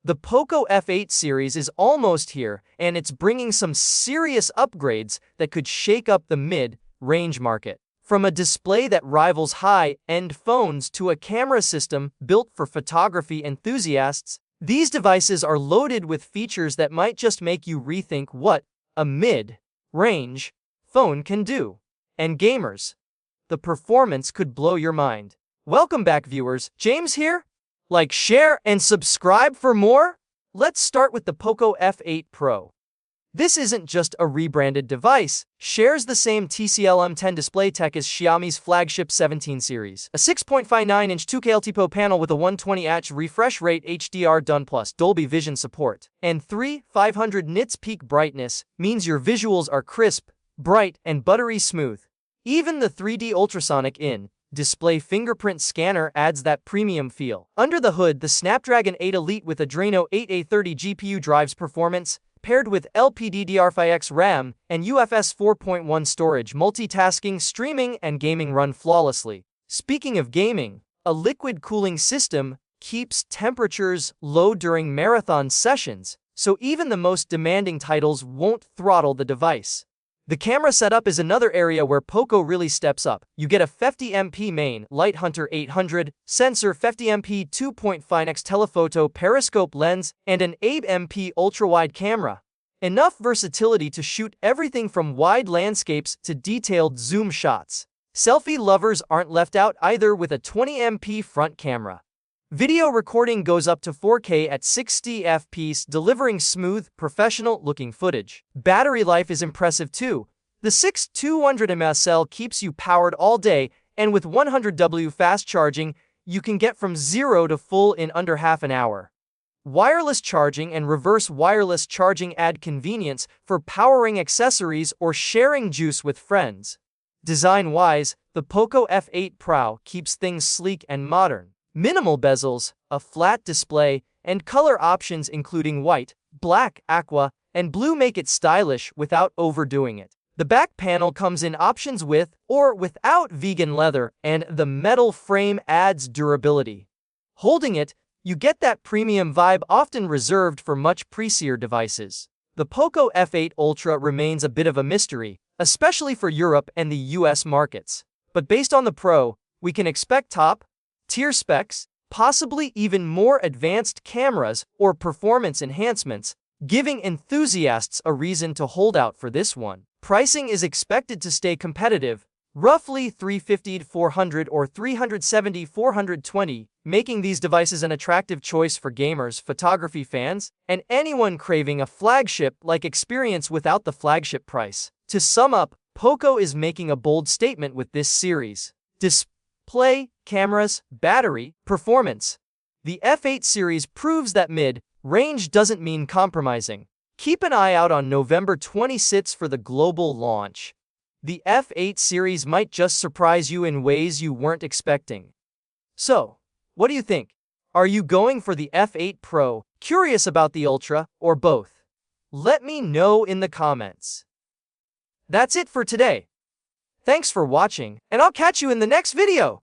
The POCO F8 series is almost here, and it's bringing some serious upgrades that could shake up the mid-range market. From a display that rivals high-end phones to a camera system built for photography enthusiasts, these devices are loaded with features that might just make you rethink what a mid-range phone can do. And gamers, the performance could blow your mind. Welcome back, viewers. James here. Like, share, and subscribe for more? Let's start with the POCO F8 Pro. This isn't just a rebranded device, shares the same TCL M10 display tech as Xiaomi's flagship 17 series. A 6.59-inch 2K LTPO panel with a 120Hz refresh rate HDR done plus Dolby Vision support. And 500 nits peak brightness means your visuals are crisp, bright, and buttery smooth. Even the 3D ultrasonic in-display fingerprint scanner adds that premium feel. Under the hood, the Snapdragon 8 Elite with Adreno 8A30 GPU drives performance, paired with LPDDR5X RAM and UFS 4.1 storage. Multitasking, streaming, and gaming run flawlessly. Speaking of gaming, a liquid cooling system keeps temperatures low during marathon sessions, so even the most demanding titles won't throttle the device. The camera setup is another area where POCO really steps up. You get a 50MP main Light Hunter 800 sensor, 50MP 2.5x telephoto periscope lens, and an 8MP ultra-wide camera. Enough versatility to shoot everything from wide landscapes to detailed zoom shots. Selfie lovers aren't left out either with a 20MP front camera. Video recording goes up to 4K at 60 FPS, delivering smooth, professional-looking footage. Battery life is impressive too. The 6200 mAh cell keeps you powered all day, and with 100W fast charging, you can get from 0 to full in under half an hour. Wireless charging and reverse wireless charging add convenience for powering accessories or sharing juice with friends. Design-wise, the POCO F8 Pro keeps things sleek and modern. Minimal bezels, a flat display, and color options including white, black, aqua, and blue make it stylish without overdoing it. The back panel comes in options with or without vegan leather, and the metal frame adds durability. Holding it, you get that premium vibe often reserved for much pricier devices. The POCO F8 Ultra remains a bit of a mystery, especially for Europe and the US markets. But based on the Pro, we can expect top-tier specs, possibly even more advanced cameras or performance enhancements, giving enthusiasts a reason to hold out for this one. Pricing is expected to stay competitive, roughly $350-400 or $370-420, making these devices an attractive choice for gamers, photography fans, and anyone craving a flagship-like experience without the flagship price. To sum up, POCO is making a bold statement with this series. Display, cameras, battery, performance. The F8 series proves that mid-range doesn't mean compromising. Keep an eye out on November 26 for the global launch. The F8 series might just surprise you in ways you weren't expecting. So, what do you think? Are you going for the F8 Pro, curious about the Ultra, or both? Let me know in the comments. That's it for today. Thanks for watching, and I'll catch you in the next video.